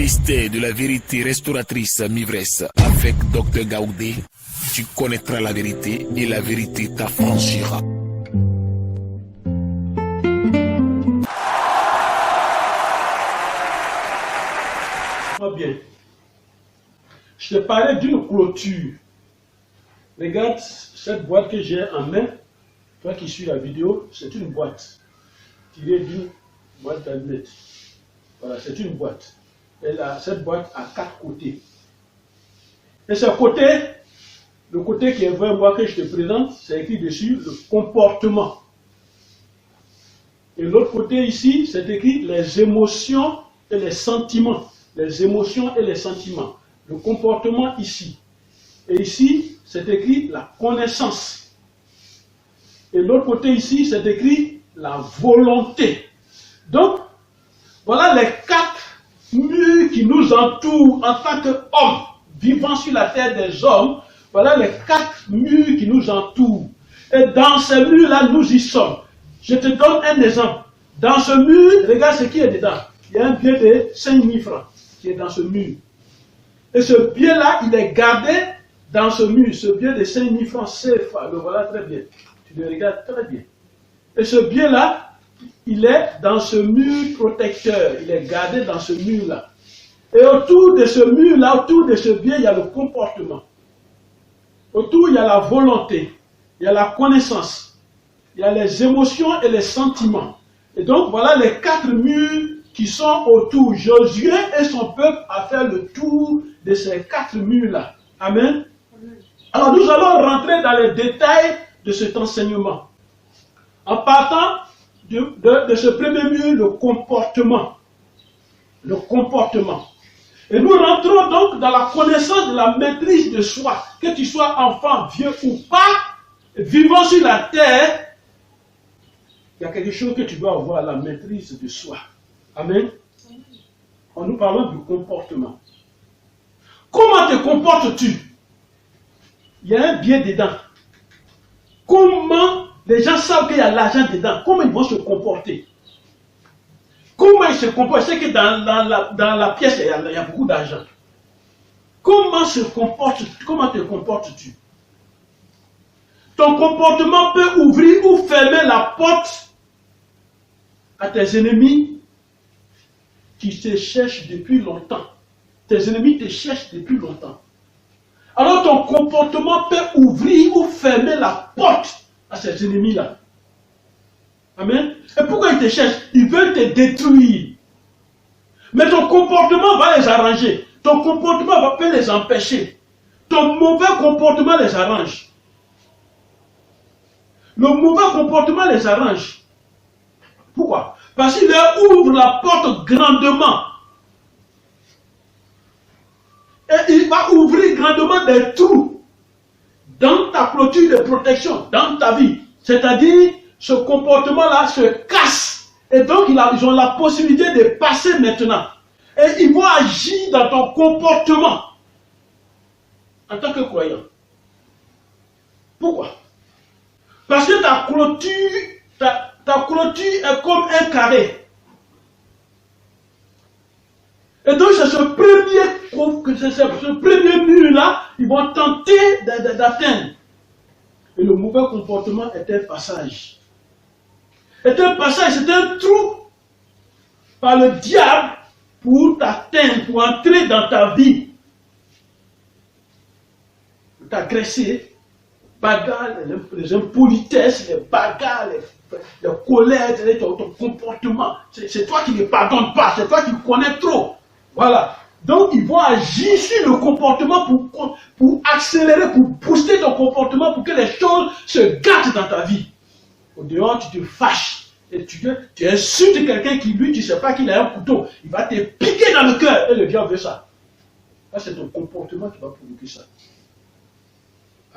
Mystère de la vérité restauratrice Mivresse avec Dr Gaoudé. Tu connaîtras la vérité et la vérité t'affranchira. Bien. Je te parlais d'une clôture. Regarde cette boîte que j'ai en main. Toi qui suis la vidéo, c'est une boîte tirée d'une boîte d'allumettes. Voilà, c'est une boîte. Cette boîte a 4 côtés. Et ce côté, le côté qui est vers moi que je te présente, c'est écrit dessus le comportement. Et l'autre côté ici, c'est écrit les émotions et les sentiments. Les émotions et les sentiments. Le comportement ici. Et ici, c'est écrit la connaissance. Et l'autre côté ici, c'est écrit la volonté. Donc, voilà les 4 murs qui nous entourent en tant qu'hommes, vivant sur la terre des hommes. Voilà les 4 murs qui nous entourent. Et dans ces murs-là, nous y sommes. Je te donne un exemple. Dans ce mur, regarde ce qui est dedans. Il y a un billet de 5 000 francs qui est dans ce mur. Et ce billet-là, il est gardé dans ce mur. Ce billet de 5 000 francs CFA, le voilà très bien. Tu le regardes très bien. Et ce billet-là, il est dans ce mur protecteur. Il est gardé dans ce mur-là. Et autour de ce mur-là, autour de ce billet, il y a le comportement. Autour, il y a la volonté. Il y a la connaissance. Il y a les émotions et les sentiments. Et donc, voilà les 4 murs qui sont autour. Josué et son peuple a fait le tour de ces 4 murs-là. Amen. Alors, nous allons rentrer dans les détails de cet enseignement. En partant de ce premier mur, le comportement. Le comportement. Et nous rentrons donc dans la connaissance de la maîtrise de soi. Que tu sois enfant, vieux ou pas, vivant sur la terre, il y a quelque chose que tu dois avoir, la maîtrise de soi. Amen. En nous parlant du comportement. Comment te comportes-tu? Il y a un billet dedans. Comment les gens savent qu'il y a l'argent dedans? Comment ils vont se comporter? Comment ils se comportent? C'est que dans la pièce, il y a beaucoup d'argent. Comment te comportes-tu? Ton comportement peut ouvrir ou fermer la porte à tes ennemis qui te cherchent depuis longtemps. Tes ennemis te cherchent depuis longtemps. Alors ton comportement peut ouvrir ou fermer la porte à ces ennemis-là. Amen. Et pourquoi ils te cherchent? Ils veulent te détruire. Mais ton comportement va les arranger. Ton comportement peut les empêcher. Ton mauvais comportement les arrange. Le mauvais comportement les arrange. Pourquoi? Parce qu'il leur ouvre la porte grandement. Et il va ouvrir grandement des trous dans ta clôture de protection, dans ta vie. C'est-à-dire, ce comportement-là se casse. Et donc, ils ont la possibilité de passer maintenant. Et ils vont agir dans ton comportement en tant que croyant. Pourquoi? Parce que ta clôture est comme un carré. Et donc, c'est ce premier mur-là, ils vont tenter d'atteindre. Et le mauvais comportement est un passage. C'est un passage, c'est un trou par le diable pour t'atteindre, pour entrer dans ta vie. Pour t'agresser, bagarre, les impolitesses, les bagarres, les colères, ton comportement. C'est toi qui ne pardonnes pas, c'est toi qui connais trop. Voilà. Donc, ils vont agir sur le comportement pour accélérer, pour booster ton comportement, pour que les choses se gâtent dans ta vie. Au dehors, tu te fâches. Et tu insultes quelqu'un qui, lui, tu ne sais pas qu'il a un couteau. Il va te piquer dans le cœur. Et le diable veut ça. Ça, c'est ton comportement qui va provoquer ça.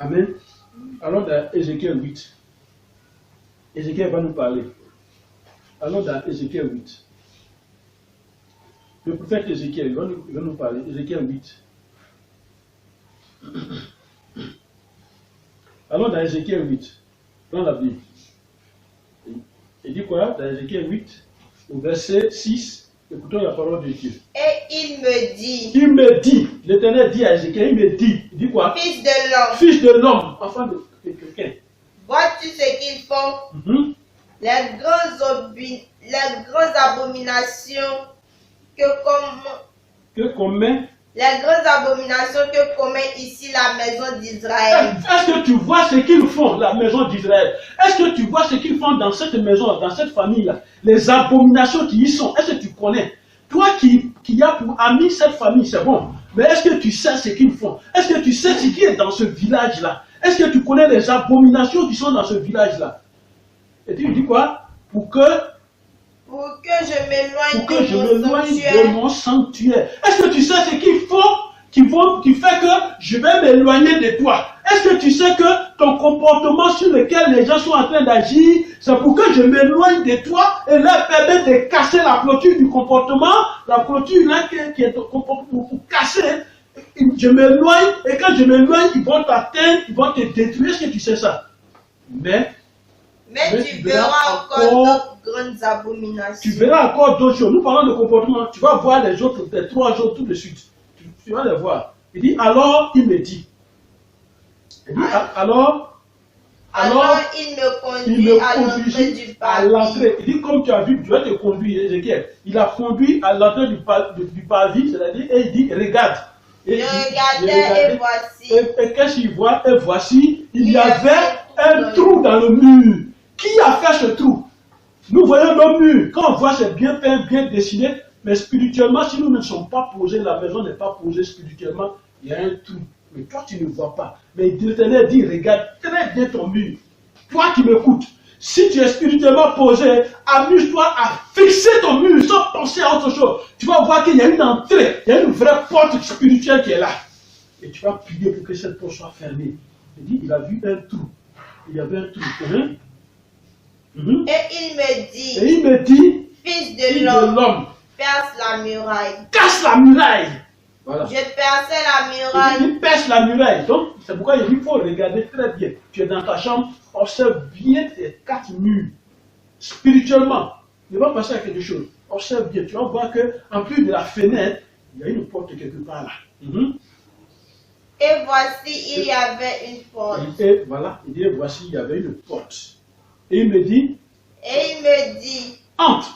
Amen. Allons dans Ézéchiel 8. Ézéchiel va nous parler. Allons dans Ézéchiel 8. Le prophète Ézéchiel, il va nous parler. Ézéchiel 8. Allons dans Ézéchiel 8. Dans la Bible. Il dit quoi? Dans Ézéchiel 8, au verset 6 Écoutons la parole de Dieu. Et il me dit, l'Éternel dit à Ézéchiel, il dit quoi? fils de l'homme, Fils de l'homme, enfant de quelqu'un. vois-tu ce qu'ils font? Les grandes abominations que commet ici la maison d'Israël. Est-ce que tu vois ce qu'ils font, la maison d'Israël? Est-ce que tu vois ce qu'ils font dans cette maison, dans cette famille-là? Les abominations qui y sont, est-ce que tu connais? Toi qui as pour ami cette famille, c'est bon. Mais est-ce que tu sais ce qu'ils font? Est-ce que tu sais ce qui est dans ce village-là? Est-ce que tu connais les abominations qui sont dans ce village-là? Et tu dis quoi? Pour que je m'éloigne de mon sanctuaire. Est-ce que tu sais ce qu'ils font qui fait que je vais m'éloigner de toi? Est-ce que tu sais que ton comportement sur lequel les gens sont en train d'agir, c'est pour que je m'éloigne de toi et leur permettre de casser la clôture du comportement, la clôture là qui est ton comportement pour casser. Je m'éloigne et quand je m'éloigne, ils vont t'atteindre, ils vont te détruire. Est-ce que tu sais ça? Mais tu verras encore d'autres grandes abominations. Tu verras encore d'autres choses. Nous parlons de comportement. Tu vas voir les autres, les 3 jours tout de suite. Tu vas les voir. Il dit, alors il me dit. Il dit, alors il me conduit à l'entrée du parvis. Il dit, comme tu as vu, tu vas te conduire, Ézéchiel. Il a conduit à l'entrée du parvis, c'est-à-dire, et il dit, regarde. Je regardais et voici. Et qu'est-ce qu'il voit? Et voici, il y avait un trou dans le mur. Qui a fait ce trou? Nous voyons nos murs. Quand on voit, c'est bien peint, bien dessiné. Mais spirituellement, si nous ne sommes pas posés, la maison n'est pas posée spirituellement, il y a un trou. Mais toi, tu ne vois pas. Mais l'Éternel dit, regarde très bien ton mur. Toi qui m'écoutes, si tu es spirituellement posé, amuse-toi à fixer ton mur sans penser à autre chose. Tu vas voir qu'il y a une entrée, il y a une vraie porte spirituelle qui est là. Et tu vas prier pour que cette porte soit fermée. Il dit, il a vu un trou. Il y avait un trou. Et il me dit, fils de l'homme, perce la muraille. Casse la muraille. Voilà. Je perçais la muraille. Il perce la muraille. Donc, c'est pourquoi il faut regarder très bien. Tu es dans ta chambre, observe bien tes 4 murs. Spirituellement, il va passer à quelque chose. Observe bien. Tu vas voir qu'en plus de la fenêtre, il y a une porte quelque part là. Et voici, il y avait une porte. Et voilà, il dit, voici, il y avait une porte. Et il me dit, entre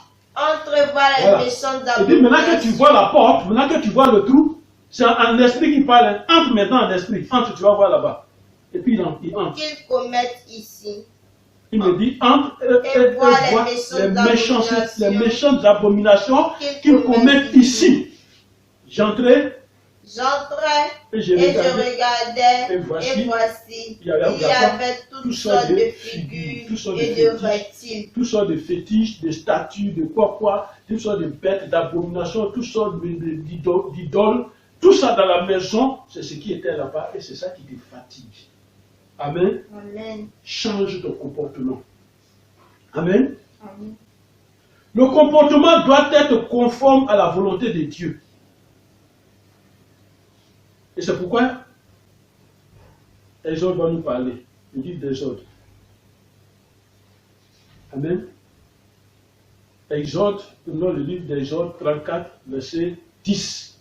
voir les méchantes abominations. Et puis maintenant que tu vois la porte, maintenant que tu vois le trou, c'est un esprit qui parle. Entre maintenant en esprit. Entre, tu vas voir là-bas. Et puis il entre. Qu'ils commettent ici. Il me dit, entre et voit les méchantes abominations qu'ils commettent ici. J'entrais. Et je regardais. Et voici. Il y avait toutes sortes de figures et de reptiles. Toutes sortes de fétiches, de statues, de quoi, toutes sortes de bêtes, d'abominations, toutes sortes d'idoles. Tout ça dans la maison, c'est ce qui était là-bas et c'est ça qui te fatigue. Amen. Amen. Change ton comportement. Amen. Amen. Le comportement doit être conforme à la volonté de Dieu. Et c'est pourquoi Exode va nous parler. Le livre d'Exode. Amen. Exode, prenons le livre d'Exode 34, verset 10.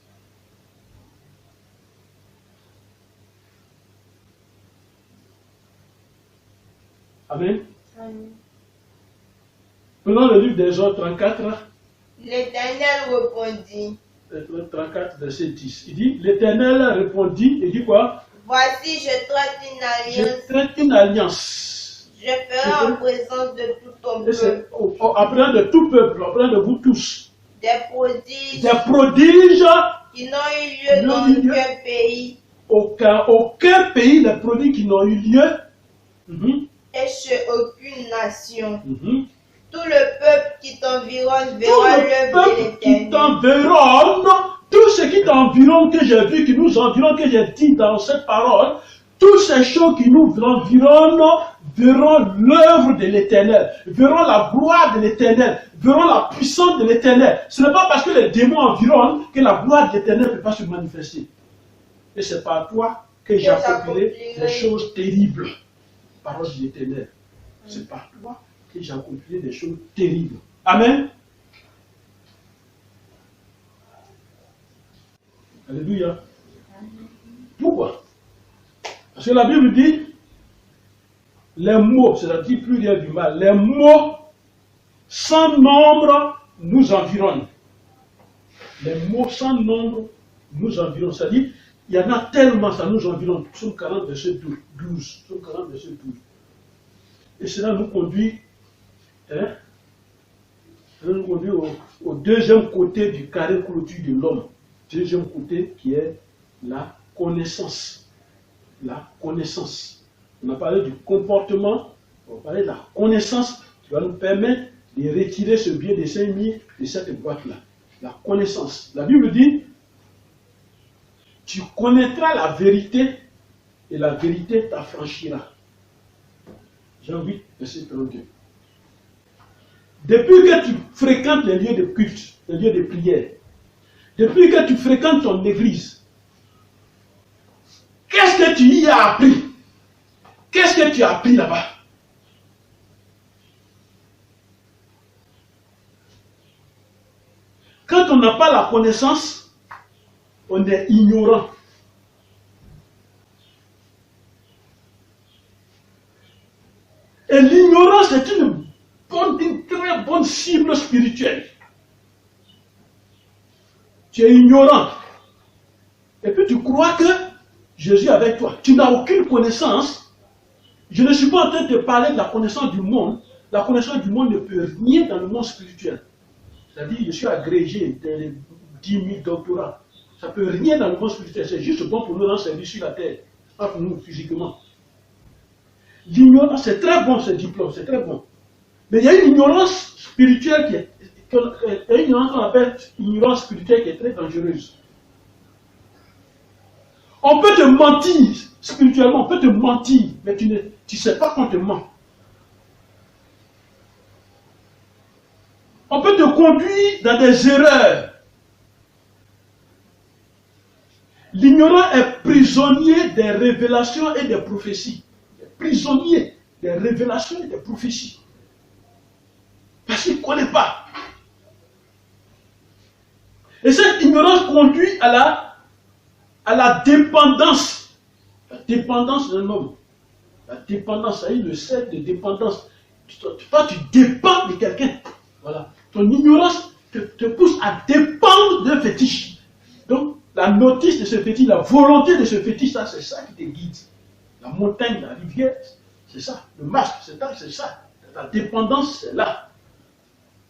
Amen. Amen. Prenons le livre d'Exode 34. L'Éternel répondit. 34, verset 10. Il dit, l'Éternel répondit, il dit quoi? Voici, je traite une alliance. Je traite une alliance. Je ferai en présence de tout ton peuple. Après de tout peuple, après de vous tous. Des prodiges. Des prodiges. Qui n'ont eu lieu dans aucun pays. Aucun pays, les prodiges qui n'ont eu lieu. Et chez aucune nation. Tout le peuple qui t'environne verra l'œuvre de l'Éternel. Tout ce qui t'environne, que j'ai vu, qui nous environne, que j'ai dit dans cette parole, toutes ces choses qui nous environnent verront l'œuvre de l'Éternel, verront la gloire de l'Éternel, verront la puissance de l'Éternel. Ce n'est pas parce que les démons environnent que la gloire de l'Éternel ne peut pas se manifester. Et c'est par toi que j'accomplirai des choses terribles. Parole de l'Éternel. C'est par toi que j'accomplirai des choses terribles. Amen. Alléluia. Pourquoi? Parce que la Bible dit, les mots, c'est-à-dire pluriel du mal, les mots sans nombre nous environnent. Les mots sans nombre nous environnent. C'est-à-dire, il y en a tellement, ça nous environne. Psaume 40, verset 12. Psaume 40, verset 12. Et cela nous conduit, au deuxième côté du carré clôture de l'homme. Deuxième côté qui est la connaissance. La connaissance. On a parlé du comportement, on va parler de la connaissance qui va nous permettre de retirer ce biais de 5 000 de cette boîte-là. La connaissance. La Bible dit, tu connaîtras la vérité et la vérité t'affranchira. Jean 8, verset 32. Depuis que tu fréquentes les lieux de culte, les lieux de prière, depuis que tu fréquentes ton église, qu'est-ce que tu y as appris? Qu'est-ce que tu as appris là-bas? Quand on n'a pas la connaissance, on est ignorant. Et l'ignorance est une très bonne cible spirituelle. Tu es ignorant. Et puis tu crois que Jésus est avec toi. Tu n'as aucune connaissance. Je ne suis pas en train de te parler de la connaissance du monde. La connaissance du monde ne peut rien dans le monde spirituel. C'est-à-dire, je suis agrégé de 10 000 doctorats. Ça ne peut rien dans le monde spirituel. C'est juste bon pour nous rendre service sur la terre. Pas pour nous physiquement. L'ignorance, c'est très bon ce diplôme, c'est très bon. Mais il y a une ignorance spirituelle qu'on appelle ignorance spirituelle qui est très dangereuse. On peut te mentir spirituellement, on peut te mentir, mais tu ne sais pas qu'on te ment. On peut te conduire dans des erreurs. L'ignorant est prisonnier des révélations et des prophéties. Prisonnier des révélations et des prophéties. Parce qu'il ne connaît pas. Et cette ignorance conduit à la dépendance. La dépendance d'un homme. La dépendance, ça y est, le cercle de dépendance. Toi, tu dépends de quelqu'un. Voilà. Ton ignorance te pousse à dépendre d'un fétiche. Donc, la notice de ce fétiche, la volonté de ce fétiche, c'est ça qui te guide. La montagne, la rivière, c'est ça. Le masque, c'est ça. La dépendance, c'est là.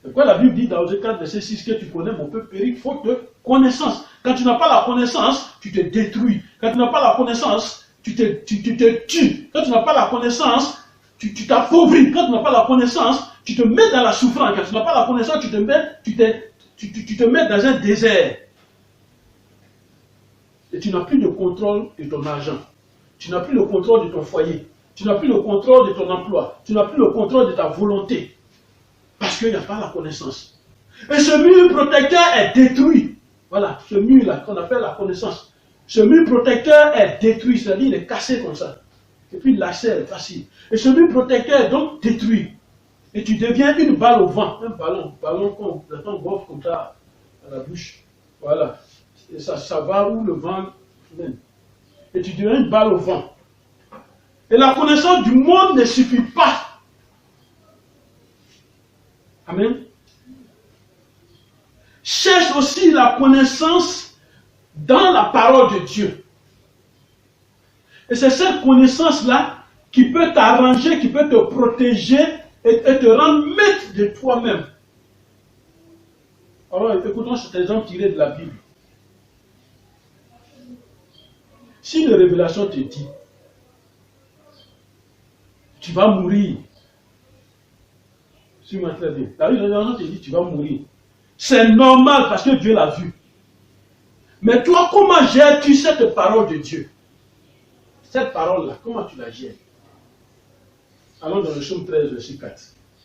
C'est quoi la Bible dit dans Osée 4, verset 6, que tu connais mon peuple périt, faute de connaissance. Quand tu n'as pas la connaissance, tu te détruis. Quand tu n'as pas la connaissance, tu te tues. Quand tu n'as pas la connaissance, tu t'appauvris. Quand tu n'as pas la connaissance, tu te mets dans la souffrance. Quand tu n'as pas la connaissance, tu te mets dans un désert. Et tu n'as plus de contrôle de ton argent. Tu n'as plus le contrôle de ton foyer. Tu n'as plus le contrôle de ton emploi. Tu n'as plus le contrôle de ta volonté. Parce qu'il n'y a pas la connaissance. Et ce mur protecteur est détruit. Voilà, ce mur-là qu'on appelle la connaissance. Ce mur protecteur est détruit, c'est-à-dire il est cassé comme ça. Et puis l'accès est facile. Et ce mur protecteur est donc détruit. Et tu deviens une balle au vent. Un ballon qu'on gonfle comme ça à la bouche. Voilà. Et ça va où le vent mène. Et tu deviens une balle au vent. Et la connaissance du monde ne suffit pas. Amen. Cherche aussi la connaissance dans la parole de Dieu. Et c'est cette connaissance-là qui peut t'arranger, qui peut te protéger et te rendre maître de toi-même. Alors, écoutons cet exemple tiré de la Bible. Si une révélation te dit, tu vas mourir, suis-moi très bien. La révélation te dit, tu vas mourir. C'est normal parce que Dieu l'a vu. Mais toi, comment gères-tu cette parole de Dieu? Cette parole-là, comment tu la gères? Allons dans le psaume 13, verset 4.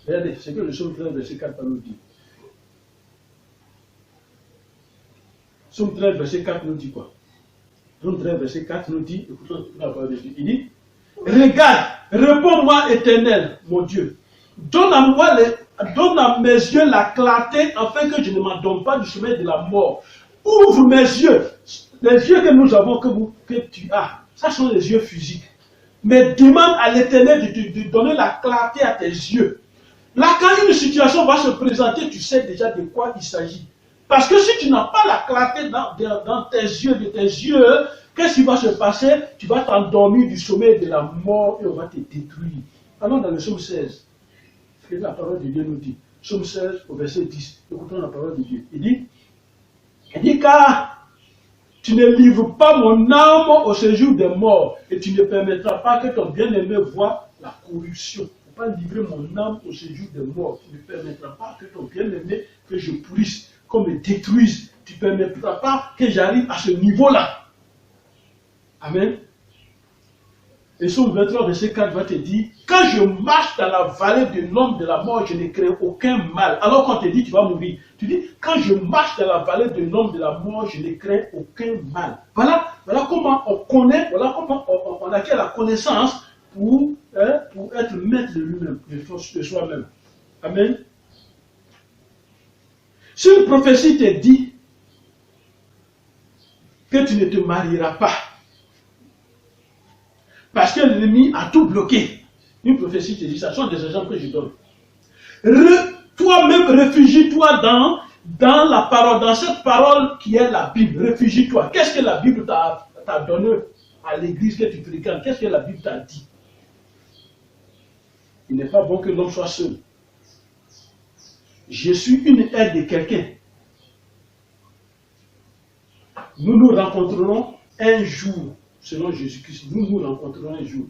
Regardez, c'est que le psaume 13, verset 4 nous dit. Psaume 13, verset 4 nous dit quoi? Psaume 13, verset 4 nous dit, écoutons la parole de Dieu. Il dit, regarde, réponds-moi, Éternel, mon Dieu. Donne à mes yeux la clarté afin que je ne m'endorme pas du sommeil de la mort. Ouvre mes yeux. Les yeux que nous avons, que tu as, ça sont les yeux physiques. Mais demande à l'Éternel de donner la clarté à tes yeux. Là, quand une situation va se présenter, tu sais déjà de quoi il s'agit. Parce que si tu n'as pas la clarté dans tes yeux, qu'est-ce qui va se passer? Tu vas t'endormir du sommeil de la mort et on va te détruire. Allons dans le psaume 16. Ce que la parole de Dieu nous dit. Psaume 16 au verset 10. Écoutons la parole de Dieu. Il dit car tu ne livres pas mon âme au séjour des morts et tu ne permettras pas que ton bien-aimé voie la corruption. Il ne faut pas livrer mon âme au séjour des morts. Tu ne permettras pas que ton bien-aimé, que je pourrisse, qu'on me détruise. Tu ne permettras pas que j'arrive à ce niveau-là. Amen. Et Psaume 23, verset 4 va te dire, quand je marche dans la vallée de l'ombre de la mort, je ne crains aucun mal. Alors quand on te dit, tu vas mourir, tu dis, quand je marche dans la vallée de l'ombre de la mort, je ne crains aucun mal. Voilà comment on connaît, voilà comment on acquiert la connaissance pour être maître de lui-même, de soi-même. Amen. Si une prophétie te dit que tu ne te marieras pas, parce que l'ennemi a tout bloqué. Une prophétie te dit ça. Ce sont des exemples que je donne. Toi-même, réfugie-toi dans la parole, dans cette parole qui est la Bible. Réfugie-toi. Qu'est-ce que la Bible t'a donné à l'église que tu fréquentes? Qu'est-ce que la Bible t'a dit? Il n'est pas bon que l'homme soit seul. Je suis une aide de quelqu'un. Nous nous rencontrerons un jour. Selon Jésus-Christ, nous nous rencontrerons un jour.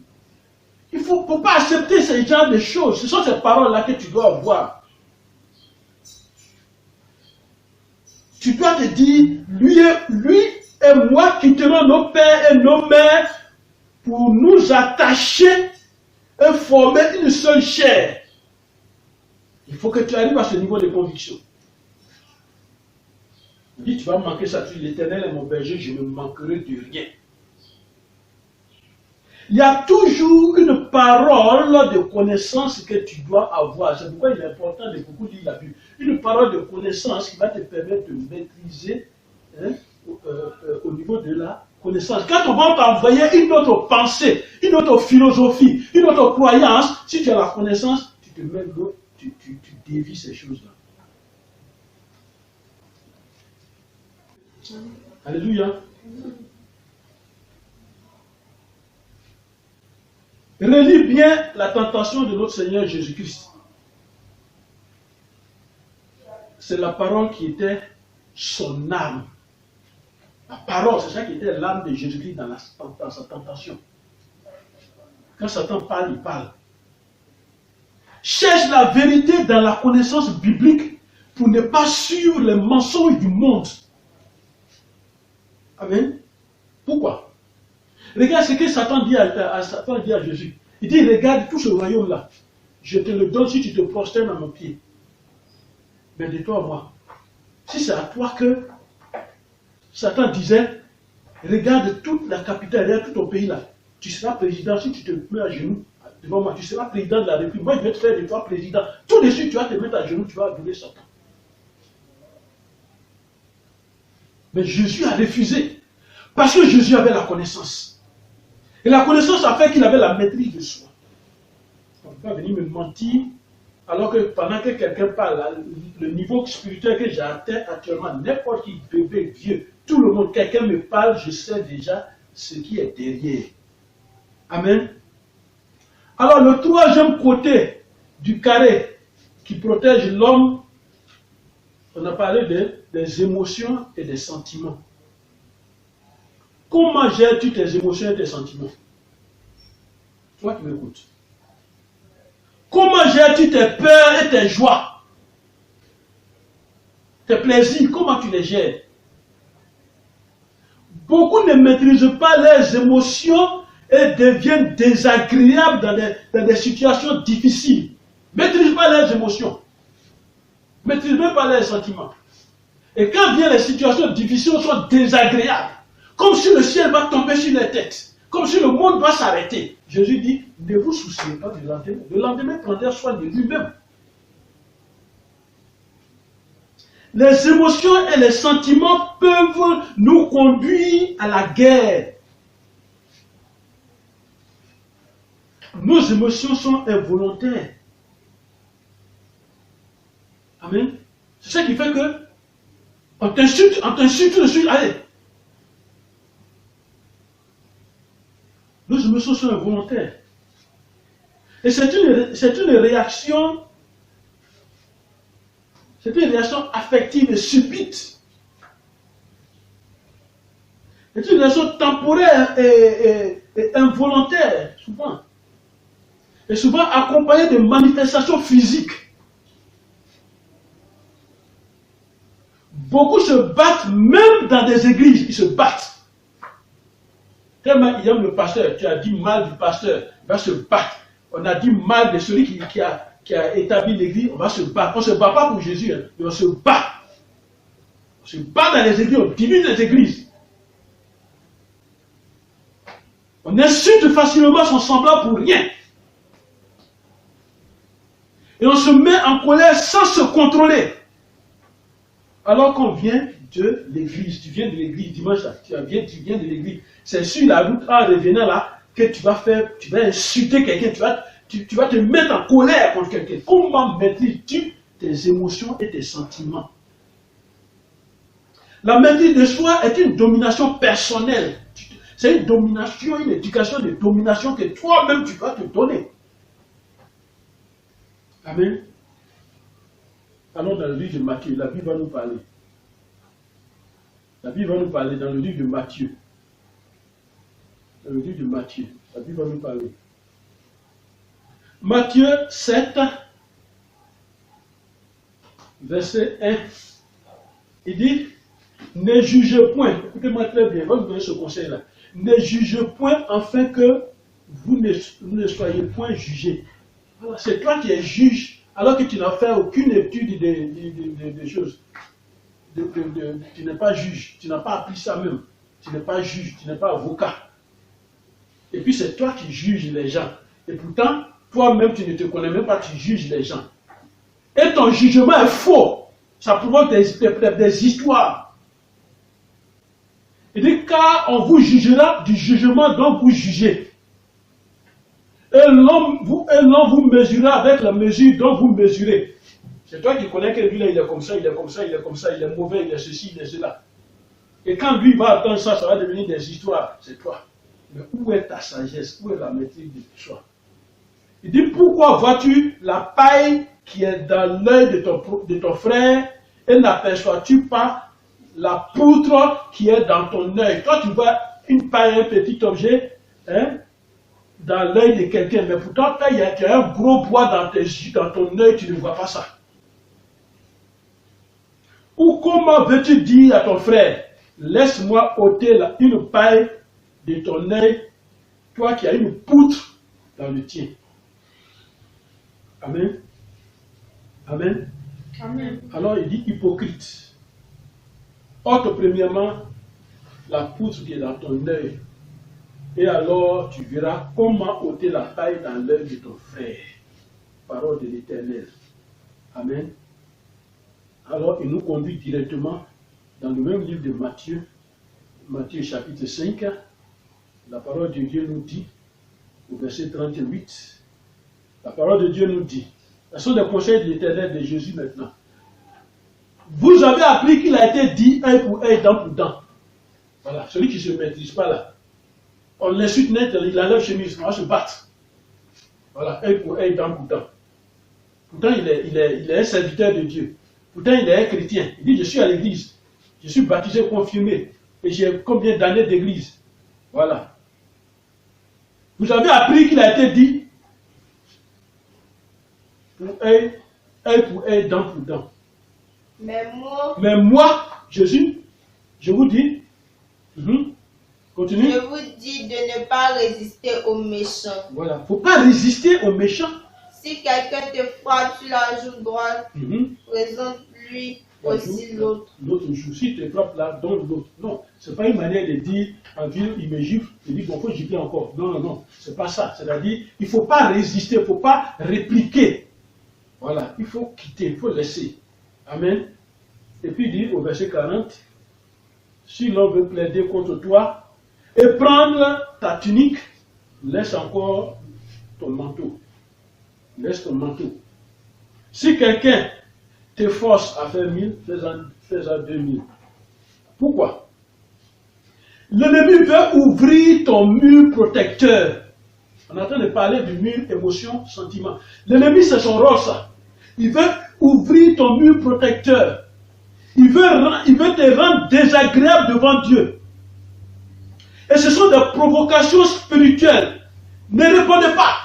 Il ne faut pas accepter ce genre de choses. Ce sont ces paroles-là que tu dois avoir. Tu dois te dire, lui et moi quitterons nos pères et nos mères pour nous attacher et former une seule chair. Il faut que tu arrives à ce niveau de conviction. Dis, tu vas manquer ça, l'Éternel est mon berger, je ne manquerai de rien. Il y a toujours une parole de connaissance que tu dois avoir. C'est pourquoi il est important de beaucoup lire la Bible. Une parole de connaissance qui va te permettre de maîtriser au niveau de la connaissance. Quand on va t'envoyer une autre pensée, une autre philosophie, une autre croyance, si tu as la connaissance, tu te mets l'autre, tu dévies ces choses-là. Alléluia. Relis bien la tentation de notre Seigneur Jésus-Christ. C'est la parole qui était son âme. La parole, c'est ça qui était l'âme de Jésus-Christ dans sa tentation. Quand Satan parle, il parle. Cherche la vérité dans la connaissance biblique pour ne pas suivre les mensonges du monde. Amen. Pourquoi? Regarde ce que Satan dit à Jésus. Il dit, regarde tout ce royaume-là. Je te le donne si tu te prosternes à mon pied. Mais de toi à moi. Si c'est à toi que Satan disait, regarde toute la capitale, regarde tout ton pays là. Tu seras président si tu te mets à genoux devant moi. Tu seras président de la République. Moi, je vais te faire de toi président. Tout de suite, tu vas te mettre à genoux, tu vas adorer Satan. Mais Jésus a refusé. Parce que Jésus avait la connaissance. Et la connaissance a fait qu'il avait la maîtrise de soi. On ne peut pas venir me mentir, alors que pendant que quelqu'un parle, le niveau spirituel que j'ai atteint actuellement, n'importe qui, bébé, vieux, tout le monde, quelqu'un me parle, je sais déjà ce qui est derrière. Amen. Alors le troisième côté du carré qui protège l'homme, on a parlé des émotions et des sentiments. Comment gères-tu tes émotions et tes sentiments? Toi qui m'écoutes. Comment gères-tu tes peurs et tes joies? Tes plaisirs, comment tu les gères? Beaucoup ne maîtrisent pas leurs émotions et deviennent désagréables dans des situations difficiles. Ne maîtrisent pas leurs émotions. Ne maîtrisent même pas leurs sentiments. Et quand viennent les situations difficiles, elles sont désagréables. Comme si le ciel va tomber sur les têtes. Comme si le monde va s'arrêter. Jésus dit, ne vous souciez pas du lendemain. Le lendemain prendra soin de lui-même. Les émotions et les sentiments peuvent nous conduit à la guerre. Nos émotions sont involontaires. Amen. C'est ça qui fait que on t'insulte tout de suite, allez. Nos émotions sont involontaires. Et c'est une réaction affective et subite. C'est une réaction temporaire et involontaire, souvent. Et souvent accompagnée de manifestations physiques. Beaucoup se battent, même dans des églises, ils se battent. Tellement il aime le pasteur, tu as dit mal du pasteur, il va se battre. On a dit mal de celui qui a établi l'église, on va se battre. On ne se bat pas pour Jésus, hein, mais on se bat. On se bat dans les églises, on divise les églises. On insulte facilement son semblable pour rien. Et on se met en colère sans se contrôler. Alors qu'on vient de l'église, tu viens de l'église dimanche, tu viens de l'église. C'est sur la route en revenant là que tu vas insulter quelqu'un, tu vas te mettre en colère contre quelqu'un. Comment maîtrises-tu tes émotions et tes sentiments? La maîtrise de soi est une domination personnelle. C'est une domination, une éducation de domination que toi-même tu vas te donner. Amen. Allons dans le livre de Matthieu, la Bible va nous parler. La Bible va nous parler dans le livre de Matthieu. Dans le livre de Matthieu, la Bible va nous parler. Matthieu 7, verset 1. Il dit, ne jugez point, écoutez-moi très bien, vous donner ce conseil-là. Ne jugez point afin que vous ne soyez point jugés. Voilà, c'est toi qui es juge, alors que tu n'as fait aucune étude des choses. Tu n'es pas juge, tu n'as pas appris ça même. Tu n'es pas juge, tu n'es pas avocat. Et puis c'est toi qui juges les gens. Et pourtant, toi-même tu ne te connais même pas, tu juges les gens. Et ton jugement est faux. Ça provoque des histoires. Il dit, car on vous jugera du jugement dont vous jugez. Et l'homme vous mesurera avec la mesure dont vous mesurez. C'est toi qui connais que lui, là, il est comme ça, il est comme ça, il est comme ça, il est mauvais, il est ceci, il est cela. Et quand lui va attendre ça, ça va devenir des histoires. C'est toi. Mais où est ta sagesse? Où est la maîtrise de soi? Il dit, pourquoi vois-tu la paille qui est dans l'œil de ton frère et n'aperçois-tu pas la poutre qui est dans ton œil? Toi, tu vois une paille, un petit objet, hein, dans l'œil de quelqu'un, mais pourtant, quand il y a un gros bois dans ton œil, tu ne vois pas ça. Ou comment veux-tu dire à ton frère, laisse-moi ôter une paille de ton œil, toi qui as une poutre dans le tien. Amen. Amen. Amen. Alors il dit hypocrite. Ôte premièrement la poutre qui est dans ton œil. Et alors tu verras comment ôter la paille dans l'œil de ton frère. Parole de l'Éternel. Amen. Alors il nous conduit directement dans le même livre de Matthieu, Matthieu chapitre 5. La parole de Dieu nous dit, au verset 38, la parole de Dieu nous dit, ce sont des conseils de l'Éternel de Jésus maintenant. Vous avez appris qu'il a été dit œil pour œil, dent pour dent. Voilà, celui qui ne se maîtrise pas là. On l'insulte net, il enlève chemise, on va se battre. Voilà, œil pour œil, dent pour dent. Pourtant, il est un serviteur de Dieu. Pourtant, il est un chrétien. Il dit, je suis à l'église. Je suis baptisé, confirmé. Et j'ai combien d'années d'église? Voilà. Vous avez appris qu'il a été dit pour œil pour œil, dent pour dent. Mais moi, Jésus, je vous dis, continue. Je vous dis de ne pas résister aux méchants. Voilà, il ne faut pas résister aux méchants. Si quelqu'un te frappe sur la joue droite, présente-lui aussi l'autre. L'autre joue, si tu te frappes là, donne l'autre. Non, ce n'est pas une manière de dire, en ville, il me gifle, il dit, bon, il faut gifler encore. Non, non, ce n'est pas ça. C'est-à-dire, il ne faut pas résister, il ne faut pas répliquer. Voilà, il faut quitter, il faut laisser. Amen. Et puis il dit au verset 40, si l'on veut plaider contre toi, et prendre ta tunique, laisse encore ton manteau. Laisse ton manteau. Si quelqu'un te force à faire 1000, fais-en 2000. Pourquoi? L'ennemi veut ouvrir ton mur protecteur. On est en train de parler du mur émotion, sentiment. L'ennemi, c'est son rôle, ça. Il veut ouvrir ton mur protecteur. Il veut te rendre désagréable devant Dieu. Et ce sont des provocations spirituelles. Ne répondez pas.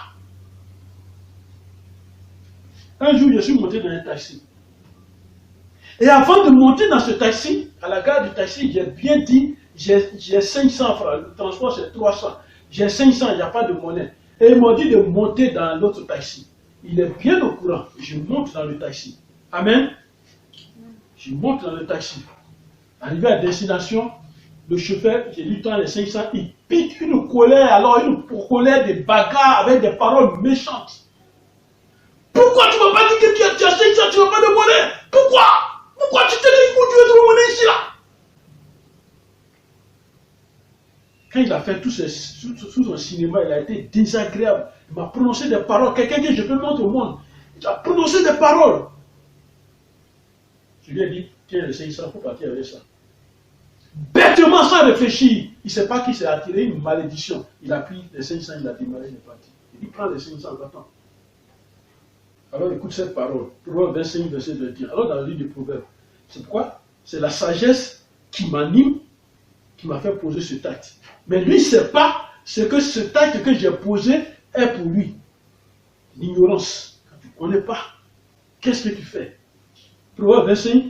Un jour, je suis monté dans un taxi. Et avant de monter dans ce taxi, à la gare du taxi, j'ai bien dit, j'ai 500 francs. Le transport, c'est 300. J'ai 500, il n'y a pas de monnaie. Et ils m'ont dit de monter dans l'autre taxi. Il est bien au courant. Je monte dans le taxi. Amen. Je monte dans le taxi. Arrivé à destination, le chauffeur, j'ai dit, toi les 500, il pique une colère, alors une colère de bagarre avec des paroles méchantes. Pourquoi tu ne m'as pas dit que tu as 500, tu n'as pas de monnaie? Pourquoi tu te dis où tu veux de monnaie ici là? Quand il a fait tout son cinéma, il a été désagréable. Il m'a prononcé des paroles. Quelqu'un que je peux montrer au monde. Il a prononcé des paroles. Je lui ai dit, tiens, le 500, il faut partir avec ça. Bêtement, sans réfléchir, il ne sait pas qui s'est attiré une malédiction. Il a pris les 500, il a démarré, il est parti. Il dit, prends les 500, attends. Alors écoute cette parole. Proverbe 25, verset 21. Alors dans le livre des Proverbes, c'est pourquoi? C'est la sagesse qui m'anime, qui m'a fait poser ce acte. Mais lui, il ne sait pas ce que cet acte que j'ai posé est pour lui. L'ignorance. Quand tu ne connais pas, qu'est-ce que tu fais? Proverbe 25,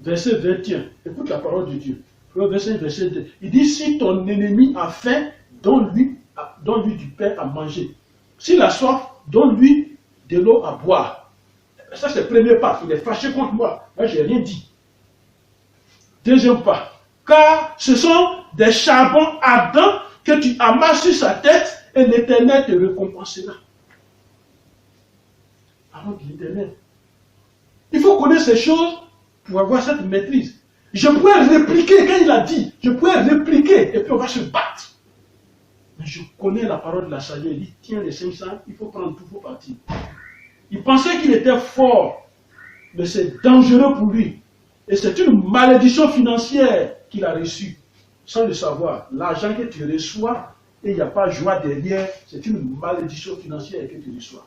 verset 21. Écoute la parole de Dieu. Proverbe 25, verset 2. Il dit, si ton ennemi a faim, donne-lui du pain à manger. S'il a soif, donne-lui de l'eau à boire. Ça, c'est le premier pas. Il est fâché contre moi. Moi, je n'ai rien dit. Deuxième pas. Car ce sont des charbons ardents que tu amasses sur sa tête et l'Éternel te récompensera. Parole de l'Éternel. Il faut connaître ces choses pour avoir cette maîtrise. Je pourrais répliquer quand il a dit. Je pourrais répliquer et puis on va se battre. Mais je connais la parole de la sagesse. Il dit, tiens les 500, il faut prendre tout, il faut partir. Il pensait qu'il était fort, mais c'est dangereux pour lui. Et c'est une malédiction financière qu'il a reçue, sans le savoir. L'argent que tu reçois, et il n'y a pas de joie derrière, c'est une malédiction financière que tu reçois.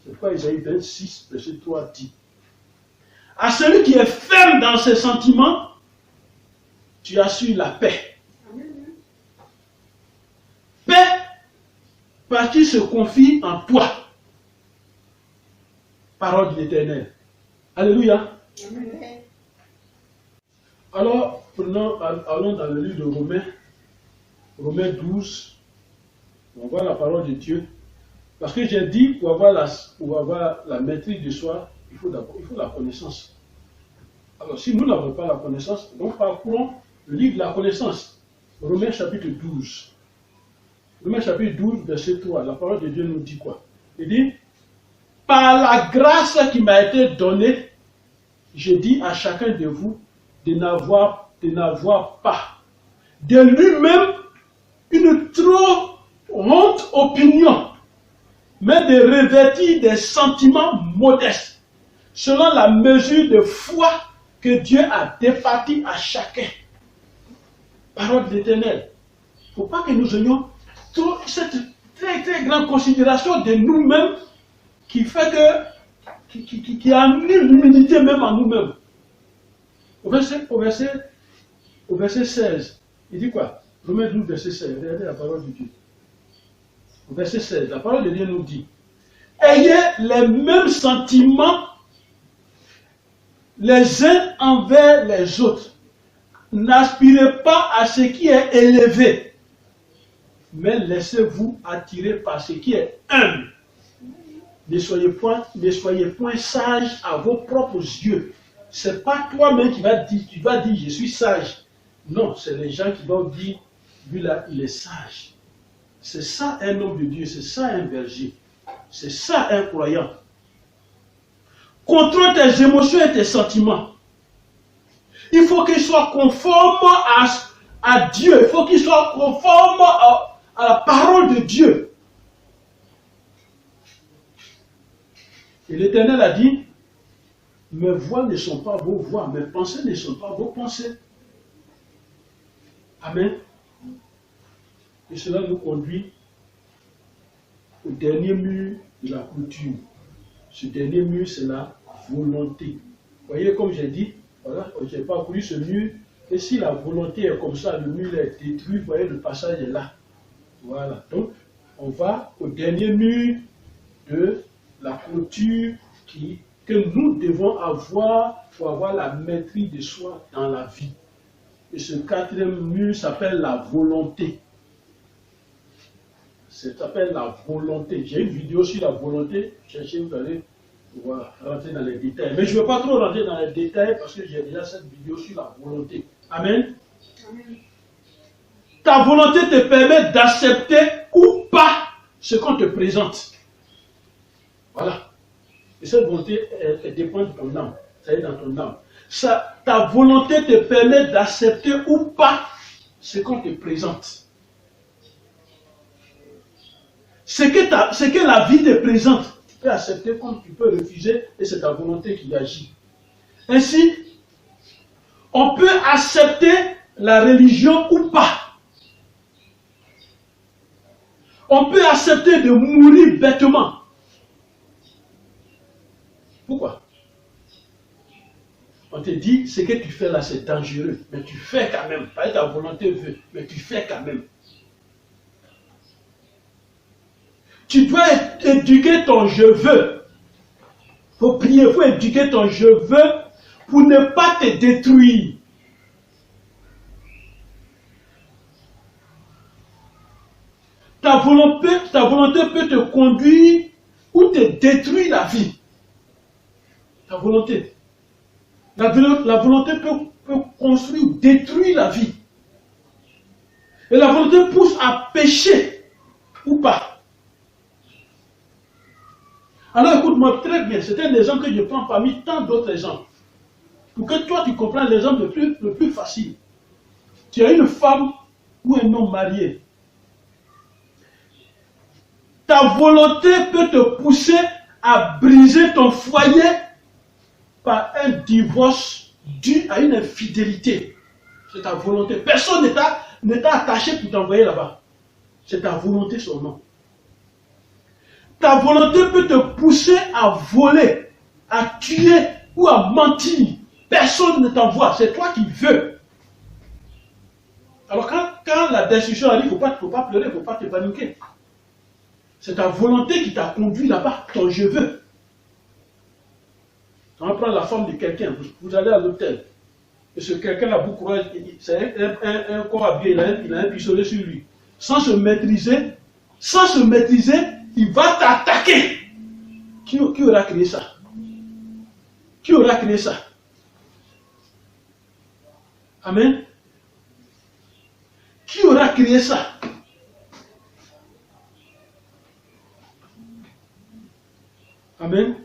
C'est pourquoi Isaïe 26, verset 3 dit, à celui qui est ferme dans ses sentiments, tu assures la paix. Paix, parce qu'il se confie en toi. Parole de l'Éternel. Alléluia. Amen. Alors, allons dans le livre de Romains, Romains 12, on voit la parole de Dieu. Parce que j'ai dit, pour avoir la maîtrise de soi, il faut la connaissance. Alors, si nous n'avons pas la connaissance, nous parcourons le livre de la connaissance. Romains chapitre 12. Romains chapitre 12, verset 3. La parole de Dieu nous dit quoi? Il dit, par la grâce qui m'a été donnée, je dis à chacun de vous de n'avoir pas de lui-même une trop honte opinion, mais de revêtir des sentiments modestes, selon la mesure de foi que Dieu a départie à chacun. Parole de l'Éternel. Il ne faut pas que nous ayons cette très très grande considération de nous-mêmes qui fait que, qui annule l'humilité même en nous-mêmes. Au verset 16, il dit quoi? Romains 12, verset 16, regardez la parole de Dieu. Au verset 16, la parole de Dieu nous dit, ayez les mêmes sentiments les uns envers les autres. N'aspirez pas à ce qui est élevé, mais laissez-vous attirer par ce qui est humble. Ne soyez point sage à vos propres yeux. Ce n'est pas toi-même qui vas dire je suis sage. Non, c'est les gens qui vont dire lui là, il est sage. C'est ça un homme de Dieu, c'est ça un berger. C'est ça un croyant. Contrôle tes émotions et tes sentiments. Il faut qu'il soit conforme à Dieu. Il faut qu'il soit conforme à la parole de Dieu. Et l'Éternel a dit, mes voix ne sont pas vos voix, mes pensées ne sont pas vos pensées. Amen. Et cela nous conduit au dernier mur de la clôture. Ce dernier mur, c'est la volonté. Vous voyez, comme j'ai dit, voilà, je n'ai pas parcouru ce mur. Et si la volonté est comme ça, le mur est détruit, vous voyez, le passage est là. Voilà. Donc, on va au dernier mur de la clôture que nous devons avoir pour avoir la maîtrise de soi dans la vie. Et ce quatrième mur s'appelle la volonté. Ça s'appelle la volonté. J'ai une vidéo sur la volonté. Cherchez, vous allez pouvoir rentrer dans les détails. Mais je ne veux pas trop rentrer dans les détails parce que j'ai déjà cette vidéo sur la volonté. Amen. Amen. Ta volonté te permet d'accepter ou pas ce qu'on te présente. Voilà. Et cette volonté, elle dépend de ton âme. Ça est dans ton âme. Ta volonté te permet d'accepter ou pas ce qu'on te présente. Ce que la vie te présente, tu peux accepter comme tu peux refuser et c'est ta volonté qui agit. Ainsi, on peut accepter la religion ou pas. On peut accepter de mourir bêtement. Pourquoi? On te dit, ce que tu fais là, c'est dangereux, mais tu fais quand même. Pas ta volonté veut, mais tu fais quand même. Tu dois éduquer ton je veux. Il faut prier, il faut éduquer ton je veux pour ne pas te détruire. Ta volonté peut te conduire ou te détruire la vie. Ta volonté. La volonté peut construire ou détruire la vie. Et la volonté pousse à pécher ou pas. Alors écoute-moi très bien, c'est un exemple que je prends parmi tant d'autres exemples. Pour que toi tu comprennes l'exemple le plus facile. Tu as une femme ou un homme marié. Ta volonté peut te pousser à briser ton foyer par un divorce dû à une infidélité. C'est ta volonté. Personne n'est attaché pour t'envoyer là-bas. C'est ta volonté seulement. Ta volonté peut te pousser à voler, à tuer ou à mentir. Personne ne t'envoie, c'est toi qui veux. Alors quand la décision arrive, il ne faut pas pleurer, il ne faut pas te paniquer. C'est ta volonté qui t'a conduit là-bas, ton je veux. On va prendre la forme de quelqu'un, vous allez à l'hôtel, et ce quelqu'un a beaucoup courage, c'est un corps habillé, il a un pistolet sur lui. Sans se maîtriser, il va t'attaquer. Qui aura créé ça? Qui aura créé ça? Amen. Qui aura créé ça? Amen.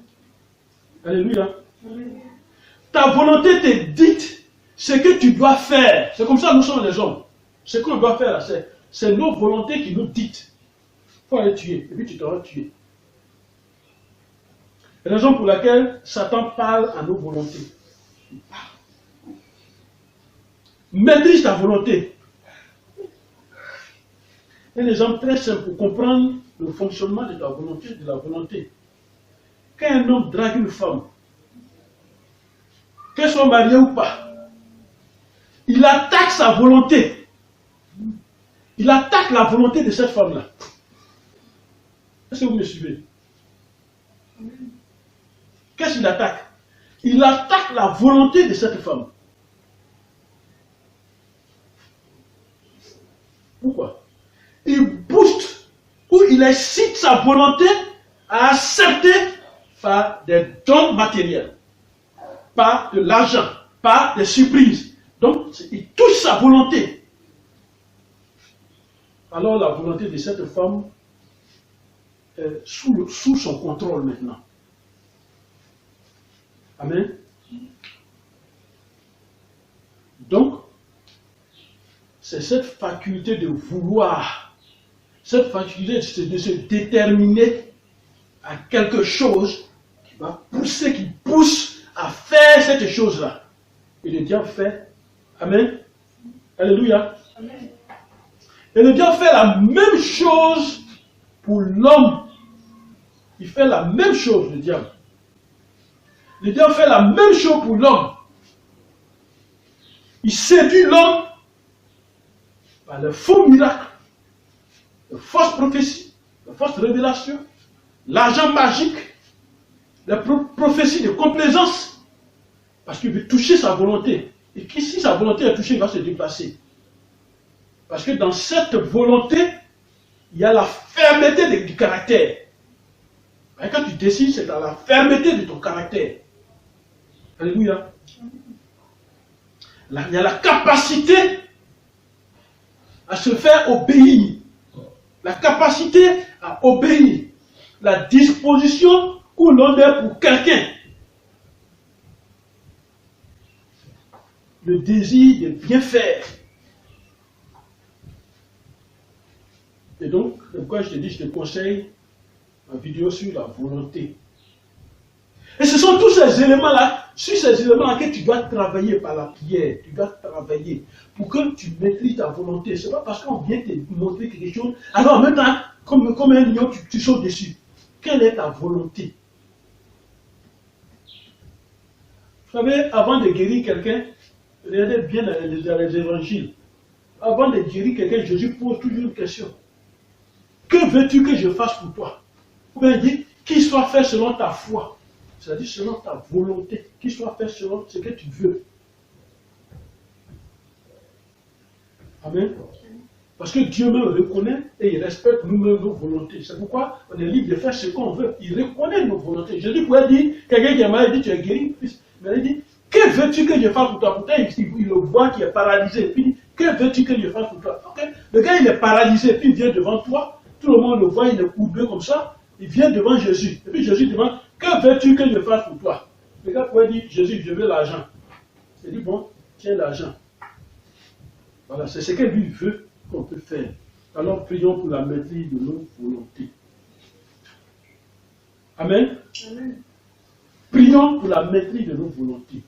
Alléluia. Ta volonté te dicte ce que tu dois faire. C'est comme ça nous sommes les hommes. Ce qu'on doit faire, c'est nos volontés qui nous dictent. Il faut aller tuer, et puis tu t'auras tué. C'est la raison pour laquelle Satan parle à nos volontés. Maîtrise ta volonté. Un exemple très simple pour comprendre le fonctionnement de ta volonté, de la volonté. Quand un homme drague une femme, qu'elle soit mariée ou pas, il attaque sa volonté. Il attaque la volonté de cette femme-là. Est-ce que vous me suivez? Qu'est-ce qu'il attaque? Il attaque la volonté de cette femme. Pourquoi? Il booste ou il incite sa volonté à accepter par des dons matériels, par de l'argent, par des surprises. Donc, il touche sa volonté. Alors, la volonté de cette femme est sous son contrôle maintenant. Amen. Donc, c'est cette faculté de vouloir, cette faculté de se déterminer à quelque chose qui va pousser, qui pousse à faire cette chose-là. Et le diable fait. Amen. Alléluia. Amen. Et le diable fait la même chose pour l'homme. Il fait la même chose, le diable. Le diable fait la même chose pour l'homme. Il séduit l'homme par le faux miracle, les fausses prophéties, les fausses révélations, l'argent magique, les prophéties de complaisance, parce qu'il veut toucher sa volonté. Et que si sa volonté est touchée, il va se déplacer. Parce que dans cette volonté, il y a la fermeté du caractère. Et quand tu décides, c'est dans la fermeté de ton caractère. Alléluia. Là, il y a la capacité à se faire obéir. La capacité à obéir. La disposition où l'on est pour quelqu'un. Le désir de bien faire. Et donc, pourquoi je te dis, je te conseille une vidéo sur la volonté. Et ce sont tous ces éléments-là, sur ces éléments-là que tu dois travailler par la prière. Tu dois travailler pour que tu maîtrises ta volonté. Ce n'est pas parce qu'on vient te montrer quelque chose, alors en même temps, comme un lion, tu sautes dessus. Quelle est ta volonté? Vous savez, avant de guérir quelqu'un, regardez bien dans les évangiles. Avant de guérir quelqu'un, Jésus pose toujours une question. Que veux-tu que je fasse pour toi? Ou bien il dit, qu'il soit fait selon ta foi. C'est-à-dire selon ta volonté. Qu'il soit fait selon ce que tu veux. Amen. Parce que Dieu me reconnaît et il respecte nous-mêmes nos volontés. C'est pourquoi on est libre de faire ce qu'on veut. Il reconnaît nos volontés. Jésus pourrait dire, quelqu'un qui est malade, il dit, tu es guéri, fils. Mais il dit, que veux-tu que je fasse pour toi? Pourtant, il le voit qui est paralysé. Puis il dit, que veux-tu que je fasse pour toi? Okay. Le gars, il est paralysé, puis il vient devant toi. Tout le monde le voit, il est courbé comme ça. Il vient devant Jésus. Et puis Jésus demande, que veux-tu que je fasse pour toi? Le gars pourrait dire, Jésus, je veux l'argent. Il dit, bon, tiens l'argent. Voilà, c'est ce que lui veut qu'on peut faire. Alors prions pour la maîtrise de nos volontés. Amen. Amen. Prions pour la maîtrise de nos volontés.